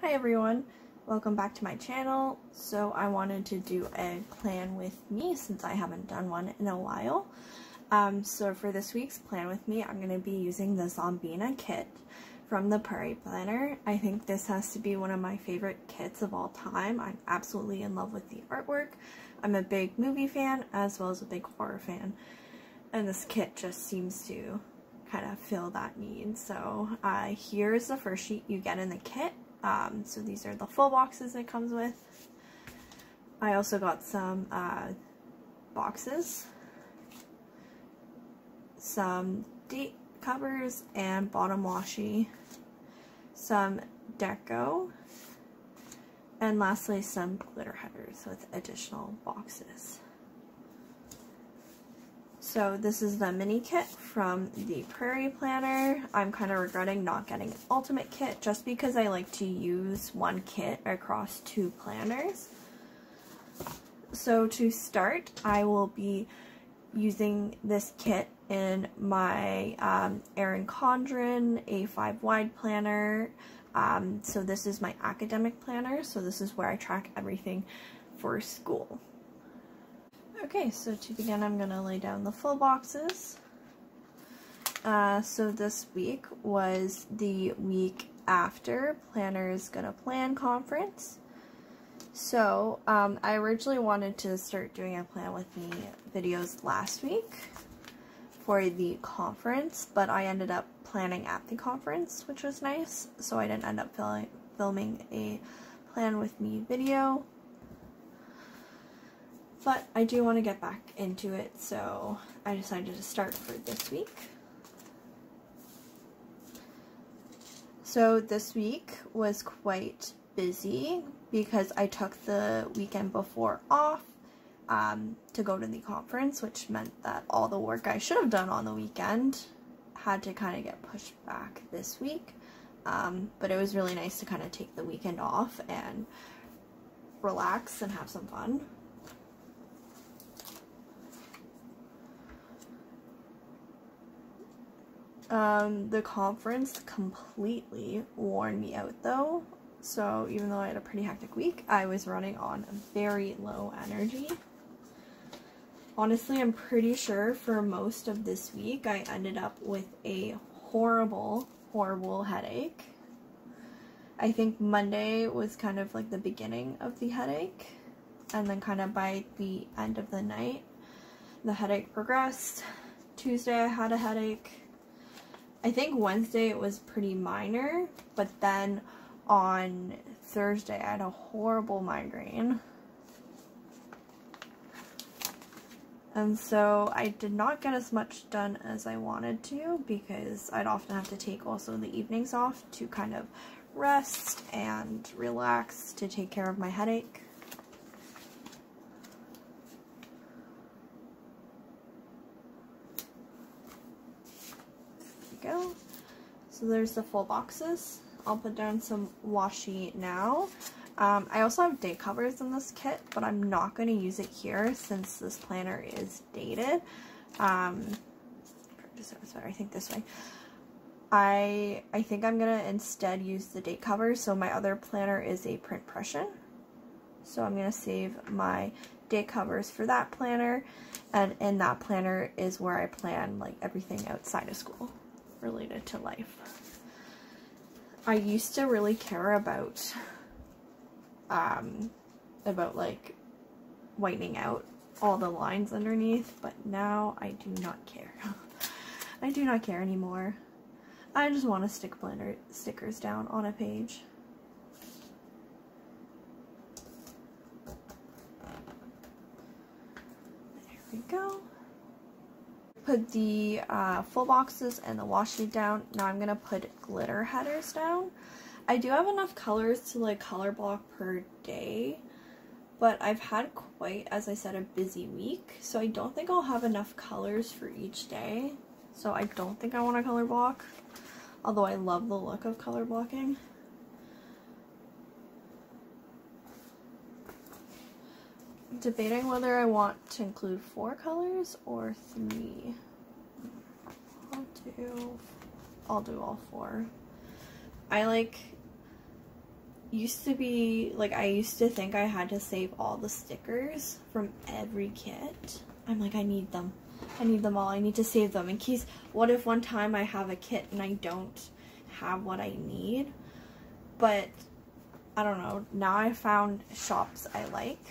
Hi everyone, welcome back to my channel. So I wanted to do a plan with me since I haven't done one in a while. So for this week's plan with me, I'm going to be using the Zombina kit from the Prairie Planner. I think this has to be one of my favorite kits of all time. I'm absolutely in love with the artwork. I'm a big movie fan as well as a big horror fan, and this kit just seems to kind of fill that need. So here's the first sheet you get in the kit. So these are the full boxes it comes with. I also got some boxes, some date covers and bottom washi, some deco, and lastly some glitter headers with additional boxes. So this is the mini kit from the Prairie Planner. I'm kind of regretting not getting an ultimate kit just because I like to use one kit across two planners. So to start, I will be using this kit in my Erin Condren A5 wide planner. So this is my academic planner, so this is where I track everything for school. Okay, so to begin, I'm going to lay down the full boxes. So this week was the week after Planner's Gonna Plan conference. So I originally wanted to start doing a plan with me videos last week for the conference, but I ended up planning at the conference, which was nice. So I didn't end up filming a plan with me video. But I do want to get back into it, so I decided to start for this week. So this week was quite busy because I took the weekend before off to go to the conference, which meant that all the work I should have done on the weekend had to kind of get pushed back this week. But it was really nice to kind of take the weekend off and relax and have some fun. The conference completely wore me out though, so even though I had a pretty hectic week, I was running on very low energy. Honestly, I'm pretty sure for most of this week I ended up with a horrible headache. I think Monday was kind of like the beginning of the headache, and then kind of by the end of the night, the headache progressed. Tuesday I had a headache. I think Wednesday it was pretty minor, but then on Thursday I had a horrible migraine. And so I did not get as much done as I wanted to because I'd often have to take also the evenings off to kind of rest and relax to take care of my headache. Go. So there's the full boxes. I'll put down some washi now. I also have date covers in this kit, but I'm not going to use it here since this planner is dated. I think this way. I think I'm going to instead use the date covers. So my other planner is a print pression. So I'm going to save my date covers for that planner, and in that planner is where I plan like everything outside of school related to life. I used to really care about like whitening out all the lines underneath, but now I do not care. I do not care anymore. I just want to stick planner stickers down on a page. There we go. Put the full boxes and the washi down. Now I'm gonna put glitter headers down. I do have enough colors to like color block per day, but I've had quite, as I said, a busy week, so I don't think I'll have enough colors for each day. So I don't think I want to color block, although I love the look of color blocking. Debating whether I want to include 4 colors or 3. I'll do all 4. I like used to be, like, I used to think I had to save all the stickers from every kit. I'm like, I need them. I need them all. I need to save them in case, what if one time I have a kit and I don't have what I need? But, I don't know. Now I found shops I like.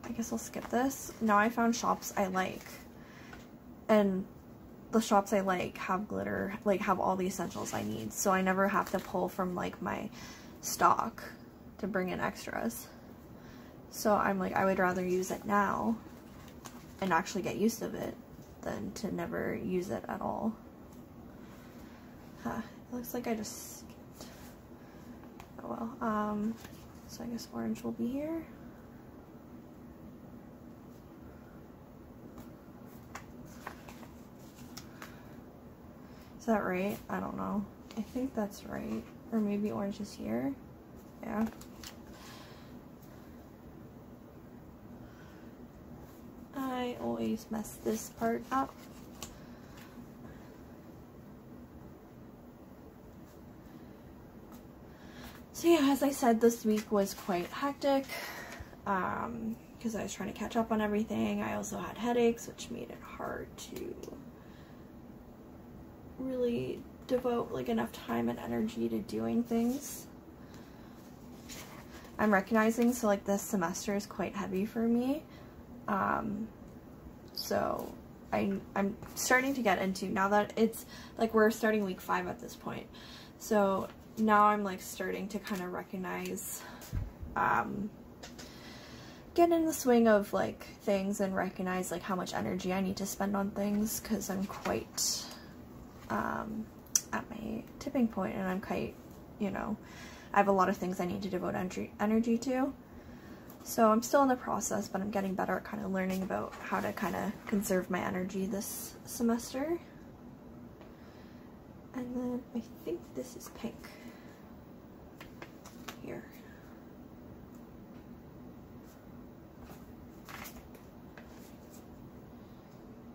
I guess I'll skip this. Now I found shops I like. And the shops I like have glitter, like have all the essentials I need. So I never have to pull from like my stock to bring in extras. So I'm like, I would rather use it now and actually get used of it than to never use it at all. Huh, it looks like I just skipped. Oh well, so I guess orange will be here. Is that right? I don't know. I think that's right. Or maybe orange is here. Yeah. I always mess this part up. So yeah, as I said, this week was quite hectic because I was trying to catch up on everything. I also had headaches, which made it hard to really devote like enough time and energy to doing things. I'm recognizing, so like this semester is quite heavy for me. So I'm starting to get into, now that it's like we're starting week 5 at this point. So now I'm like starting to kind of recognize, get in the swing of like things and recognize like how much energy I need to spend on things, because I'm quite at my tipping point, and I'm quite, you know, I have a lot of things I need to devote energy to. So I'm still in the process, but I'm getting better at kind of learning about how to kind of conserve my energy this semester. And then I think this is pink here.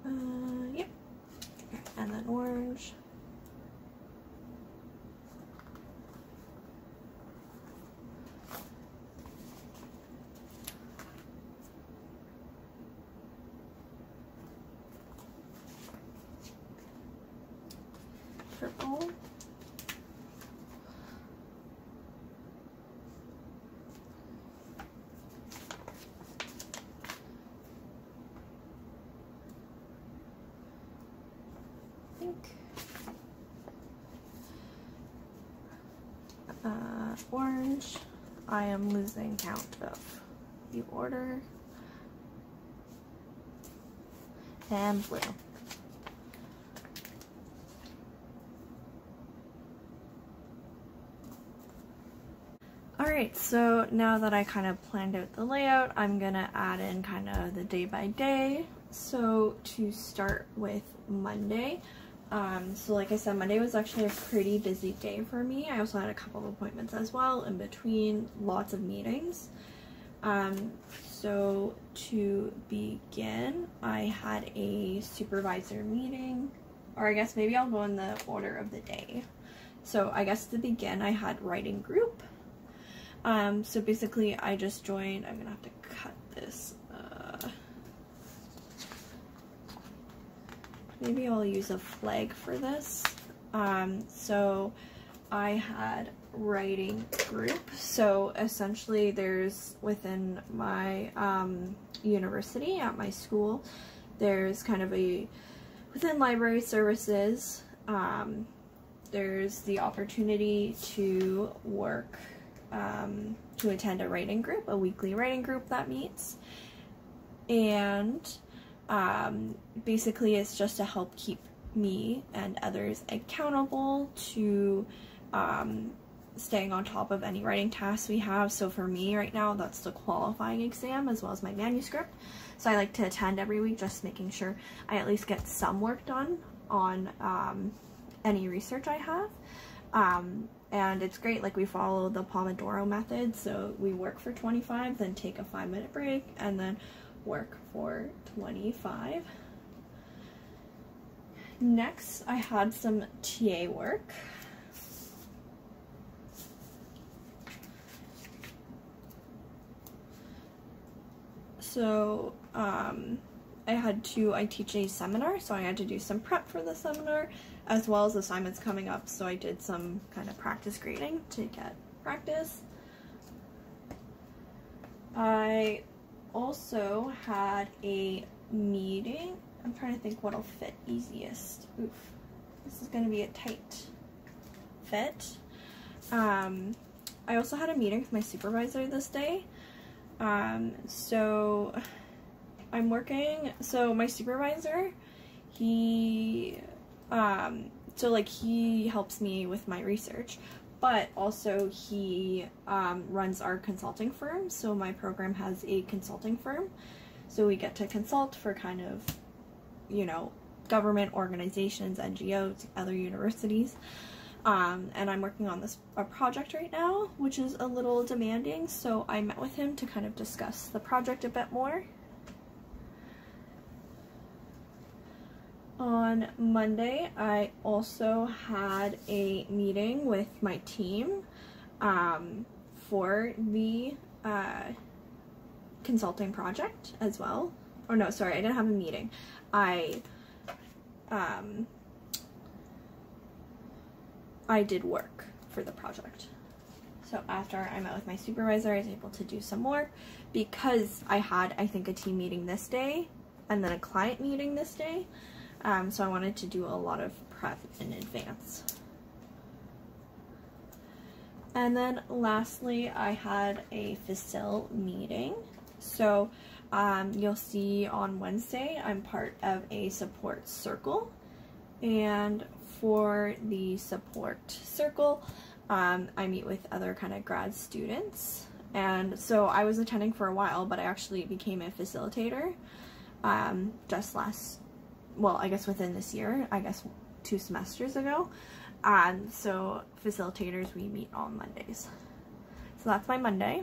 Yep. And then orange. Purple. Pink. Orange. I am losing count of the order. And blue. Alright, so now that I kind of planned out the layout, I'm gonna add in kind of the day by day. So to start with Monday, so like I said, Monday was actually a pretty busy day for me. I also had a couple of appointments as well in between, lots of meetings. So to begin, I had a supervisor meeting, or I guess maybe I'll go in the order of the day. So I guess to begin, I had writing group. So basically I just joined, I'm gonna have to cut this, maybe I'll use a flag for this. So I had writing group, so essentially there's within my university at my school, there's kind of a, within library services, there's the opportunity to work, to attend a writing group, a weekly writing group that meets, and basically it's just to help keep me and others accountable to staying on top of any writing tasks we have. So for me right now, that's the qualifying exam as well as my manuscript. So I like to attend every week, just making sure I at least get some work done on any research I have. And it's great, like we follow the Pomodoro method, so we work for 25, then take a 5-minute break, and then work for 25. Next, I had some TA work. So I teach a seminar, so I had to do some prep for the seminar as well as assignments coming up, so I did some kind of practice grading to get practice. I also had a meeting. I'm trying to think what'll fit easiest. Oof, this is going to be a tight fit. I also had a meeting with my supervisor this day. So I'm working, so my supervisor, he helps me with my research, but also he runs our consulting firm. So my program has a consulting firm, so we get to consult for kind of, you know, government organizations, NGOs, other universities. And I'm working on a project right now, which is a little demanding, so I met with him to kind of discuss the project a bit more. On Monday, I also had a meeting with my team for the consulting project as well. Or no, sorry, I didn't have a meeting. I did work for the project. So after I met with my supervisor, I was able to do some more because I had, I think, a team meeting this day and then a client meeting this day. So I wanted to do a lot of prep in advance. And then lastly, I had a facil meeting. So you'll see on Wednesday, I'm part of a support circle. And for the support circle, I meet with other kind of grad students. And so I was attending for a while, but I actually became a facilitator just I guess within this year, I guess 2 semesters ago. So facilitators, we meet on Mondays. So that's my Monday.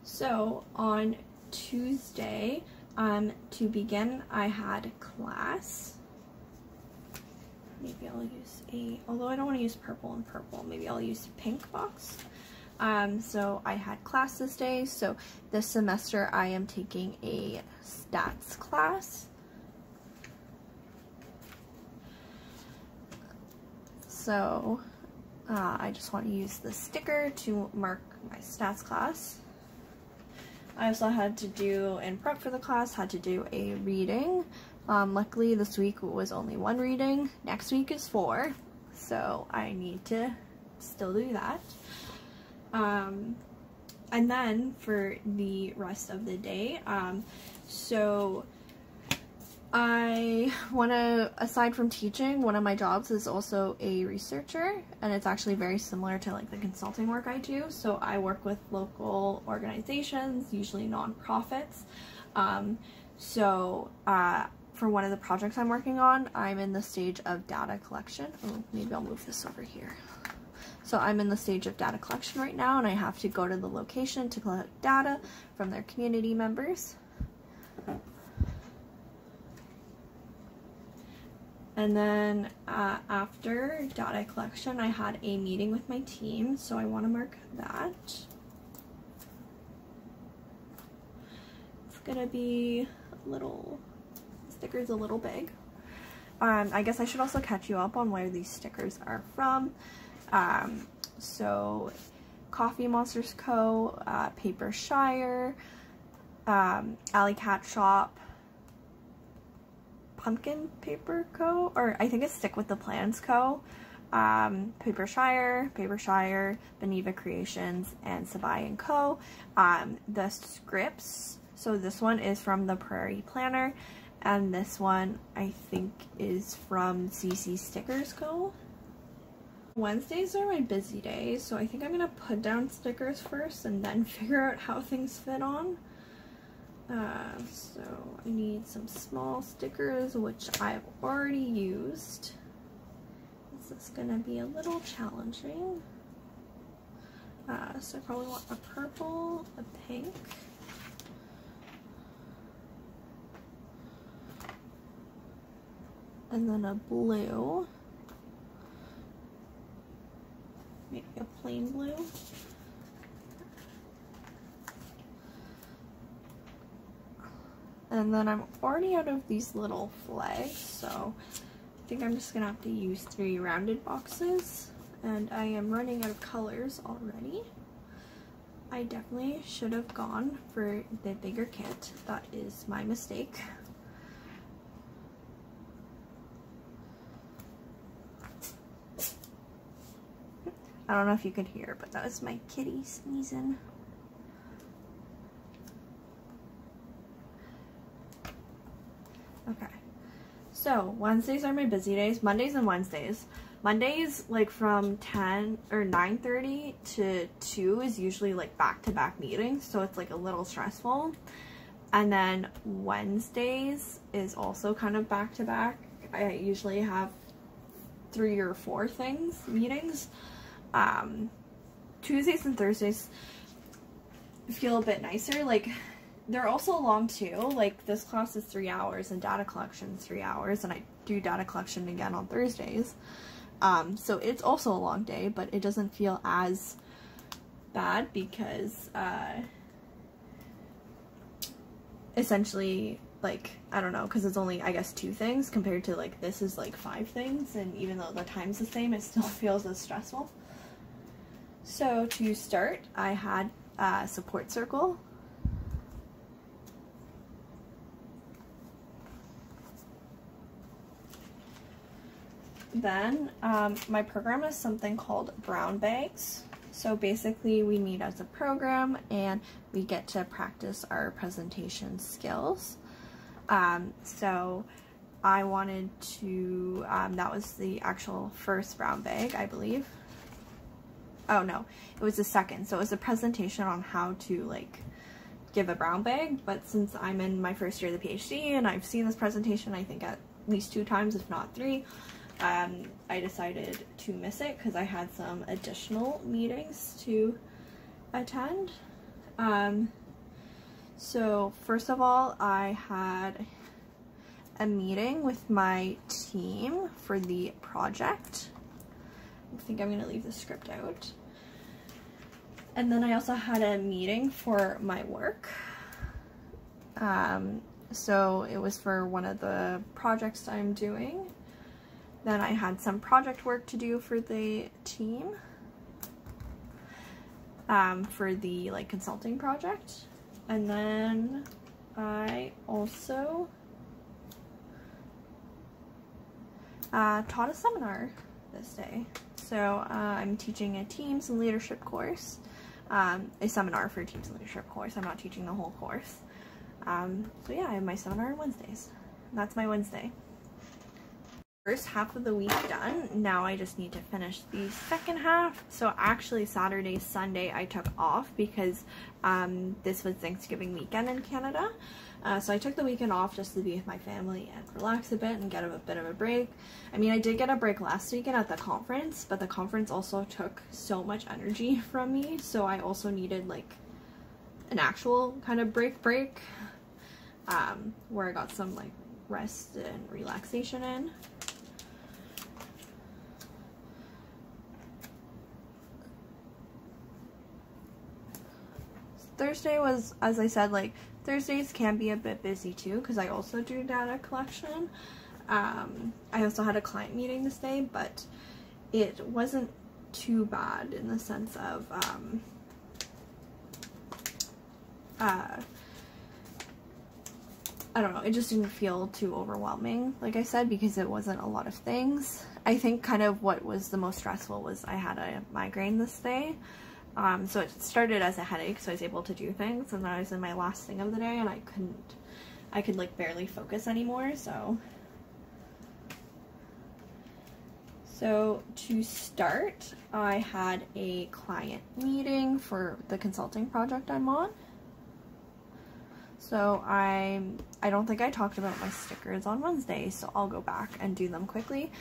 So on Tuesday, to begin, I had class. Maybe I'll use although I don't want to use purple and purple, maybe I'll use a pink box. So I had class this day. So this semester I am taking a stats class. So I just want to use the sticker to mark my stats class. I also had to do, in prep for the class, had to do a reading. Luckily this week was only 1 reading, next week is 4, so I need to still do that. And then for the rest of the day, so I want to, aside from teaching, one of my jobs is also a researcher, and it's actually very similar to like the consulting work I do. So I work with local organizations, usually nonprofits. For one of the projects I'm working on, I'm in the stage of data collection. Oh, maybe I'll move this over here. So I'm in the stage of data collection right now, and I have to go to the location to collect data from their community members. And then after data collection, I had a meeting with my team, so I want to mark that. It's gonna be a little, the sticker's a little big. I guess I should also catch you up on where these stickers are from. So Coffee Monsters Co., Paper Shire, Alley Cat Shop, Pumpkin Paper Co., or I think it's Stick with the Plans Co., Paper Shire, Beneva Creations, and Sabai & Co. The scripts, so this one is from the Prairie Planner, and this one I think is from CC Stickers Co. Wednesdays are my busy days, so I think I'm gonna put down stickers first and then figure out how things fit on. So I need some small stickers, which I've already used. This is gonna be a little challenging. So I probably want a purple, a pink, and then a blue, maybe a plain blue. And then I'm already out of these little flags, so I think I'm just gonna have to use 3 rounded boxes. And I am running out of colors already. I definitely should have gone for the bigger kit. That is my mistake. I don't know if you could hear, but that was my kitty sneezing. Okay, so Wednesdays are my busy days, Mondays and Wednesdays. Mondays, like from 10 or 9:30 to 2 is usually like back-to-back meetings, so it's like a little stressful. And then Wednesdays is also kind of back-to-back. I usually have 3 or 4 meetings. Tuesdays and Thursdays feel a bit nicer. Like, they're also long too. Like, this class is 3 hours and data collection is 3 hours, and I do data collection again on Thursdays. So it's also a long day, but it doesn't feel as bad because, essentially, like, I don't know, because it's only, I guess, 2 things compared to, like, this is, like, 5 things, and even though the time's the same, it still feels as stressful. So, to start, I had a support circle. Then, my program is something called Brown Bags. So basically we meet as a program and we get to practice our presentation skills. So I wanted to, that was the actual first brown bag, I believe. Oh no, it was the second. So it was a presentation on how to like give a brown bag, but since I'm in my first year of the PhD and I've seen this presentation I think at least 2 times, if not 3, I decided to miss it because I had some additional meetings to attend. So first of all, I had a meeting with my team for the project. I think I'm going to leave the script out. And then I also had a meeting for my work. So it was for one of the projects I'm doing. Then I had some project work to do for the team, for the like consulting project. And then I also taught a seminar this day. So I'm teaching a teams and leadership course, a seminar for a teams and leadership course. I'm not teaching the whole course. So yeah, I have my seminar on Wednesdays. That's my Wednesday. First half of the week done. Now I just need to finish the second half. So actually Saturday, Sunday I took off because this was Thanksgiving weekend in Canada. So I took the weekend off just to be with my family and relax a bit and get a bit of a break. I mean, I did get a break last weekend at the conference, but the conference also took so much energy from me, so I also needed like an actual kind of break where I got some like rest and relaxation in. Thursday was, as I said, like, Thursdays can be a bit busy too because I also do data collection. I also had a client meeting this day, but it wasn't too bad in the sense of, I don't know, it just didn't feel too overwhelming, like I said, because it wasn't a lot of things. I think kind of what was the most stressful was I had a migraine this day. So it started as a headache, so I was able to do things, and then I was in my last thing of the day and I could like barely focus anymore, so to start, I had a client meeting for the consulting project I'm on. So I don't think I talked about my stickers on Wednesday, so I'll go back and do them quickly.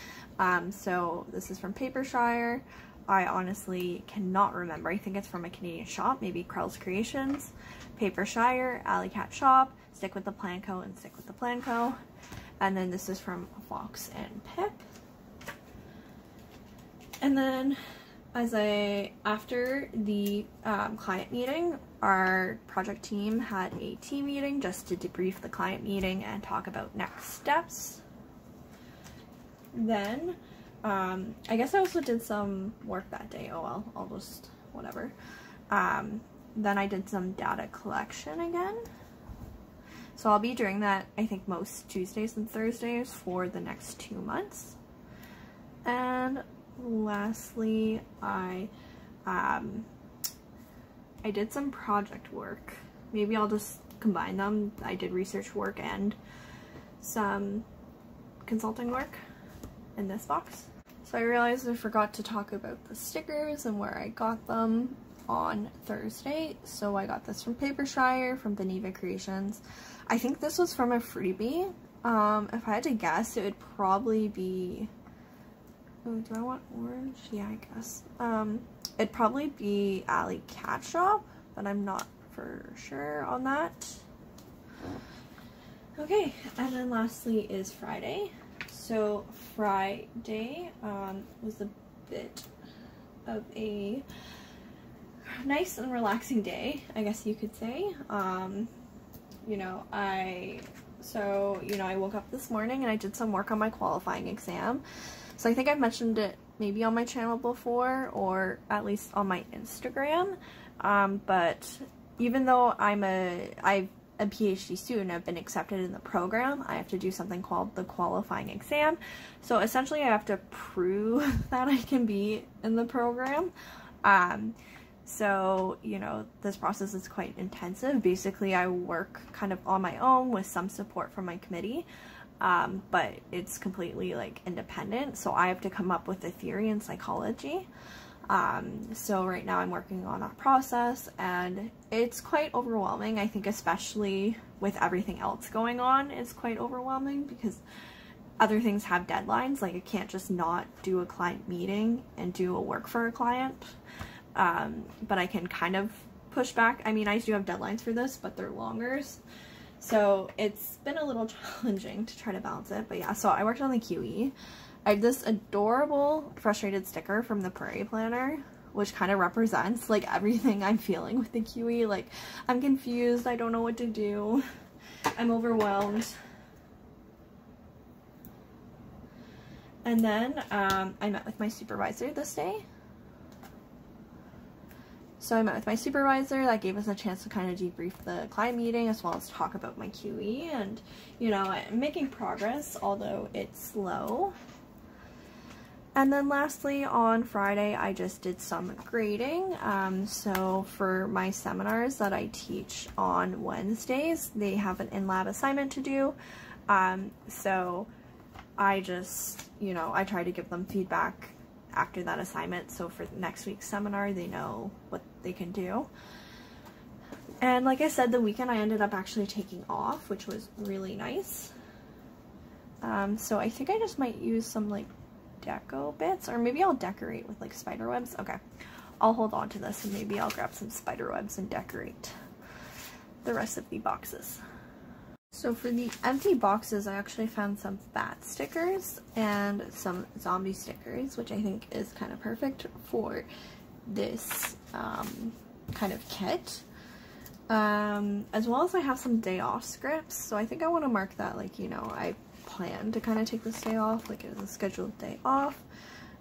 So this is from Papershire. I honestly cannot remember. I think it's from a Canadian shop, maybe Krell's Creations, Papershire, Alley Cat Shop, Stick with the Plan Co. and Stick with the Plan Co. And then this is from Fox and Pip. And then After the client meeting, our project team had a team meeting just to debrief the client meeting and talk about next steps. Then, I guess I also did some work that day. Oh well, I'll just, whatever. Then I did some data collection again. So I'll be doing that, I think, most Tuesdays and Thursdays for the next 2 months. And lastly, I did some project work. Maybe I'll just combine them. I did research work and some consulting work in this box. So I realized I forgot to talk about the stickers and where I got them on Thursday. So I got this from Papershire from Beneva Creations. I think this was from a freebie. If I had to guess, it would probably be, oh, do I want orange? Yeah, I guess. It'd probably be Alley Cat Shop, but I'm not for sure on that. Okay, and then lastly is Friday. So Friday was a bit of a nice and relaxing day, I guess you could say. I woke up this morning and I did some work on my qualifying exam. So I think I've mentioned it maybe on my channel before, or at least on my Instagram. But even though I'm a PhD student, I've been accepted in the program, I have to do something called the qualifying exam. So essentially I have to prove that I can be in the program. So, this process is quite intensive. Basically, I work kind of on my own with some support from my committee, but it's completely independent. So I have to come up with a theory in psychology. So right now I'm working on that process, and it's quite overwhelming. I think especially with everything else going on, it's quite overwhelming because other things have deadlines. I can't just not do a client meeting and do a work for a client. But I can kind of push back. I mean, I do have deadlines for this, but they're longer. So it's been a little challenging to try to balance it. But yeah, so I worked on the QE. I have this adorable frustrated sticker from the Prairie Planner, which kind of represents everything I'm feeling with the QE. I'm confused, I don't know what to do, I'm overwhelmed. And then I met with my supervisor this day. So I met with my supervisor. That gave us a chance to kind of debrief the client meeting as well as talk about my QE. And, I'm making progress, although it's slow. And then lastly, on Friday, I just did some grading. So for my seminars that I teach on Wednesdays, they have an in-lab assignment to do. So I just, I try to give them feedback after that assignment, so for next week's seminar they know what they can do. And like I said, the weekend I ended up actually taking off, which was really nice. So I think I just might use some deco bits, or maybe I'll decorate with spider webs. Okay, I'll hold on to this and maybe I'll grab some spider webs and decorate the rest of the boxes. So for the empty boxes, I actually found some bat stickers and some zombie stickers, which I think is kind of perfect for this kind of kit. As well as I have some day off scripts, so I think I want to mark that I plan to kind of take this day off, as a scheduled day off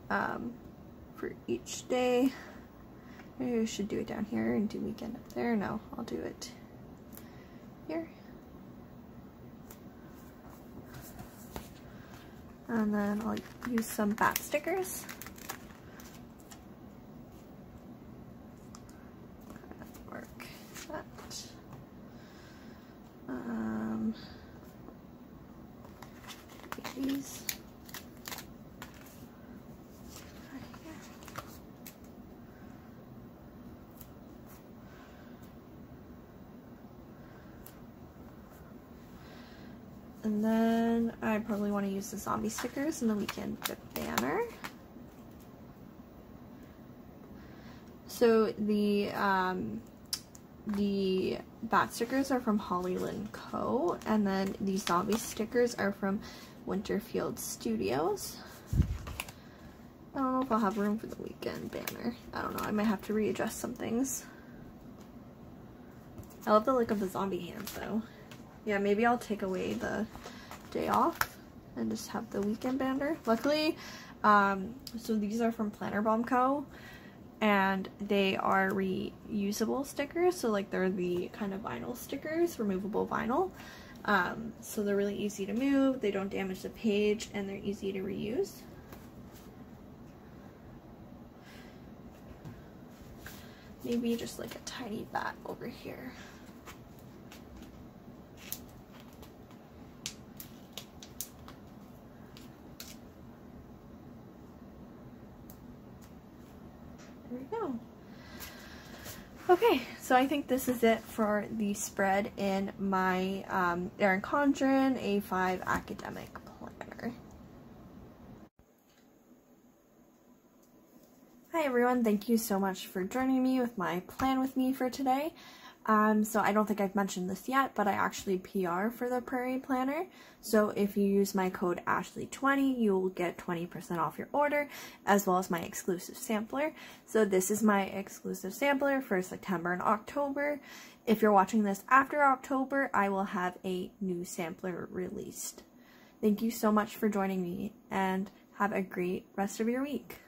for each day. Maybe I should do it down here and do weekend up there. No, I'll do it here. And then I'll use some bat stickers. Work that. These. And then I probably want to use the zombie stickers in the weekend banner. So the bat stickers are from Hollyland Co. And then the zombie stickers are from Winterfield Studios. I don't know if I'll have room for the weekend banner. I don't know, I might have to readjust some things. I love the look of the zombie hands though. Yeah, maybe I'll take away the day off and just have the weekend banner. Luckily, so these are from Planner Bomb Co. and they are reusable stickers, so like they're the kind of vinyl stickers, removable vinyl. So they're really easy to move, they don't damage the page, and they're easy to reuse. Maybe just like a tiny bat over here. There we go. Okay, so I think this is it for the spread in my Erin Condren A5 academic planner. Hi everyone, thank you so much for joining me with my plan with me for today. So I don't think I've mentioned this yet, but I actually PR for the Prairie Planner. So if you use my code Ashley20, you will get 20% off your order, as well as my exclusive sampler. So this is my exclusive sampler for September and October. If you're watching this after October, I will have a new sampler released. Thank you so much for joining me, and have a great rest of your week.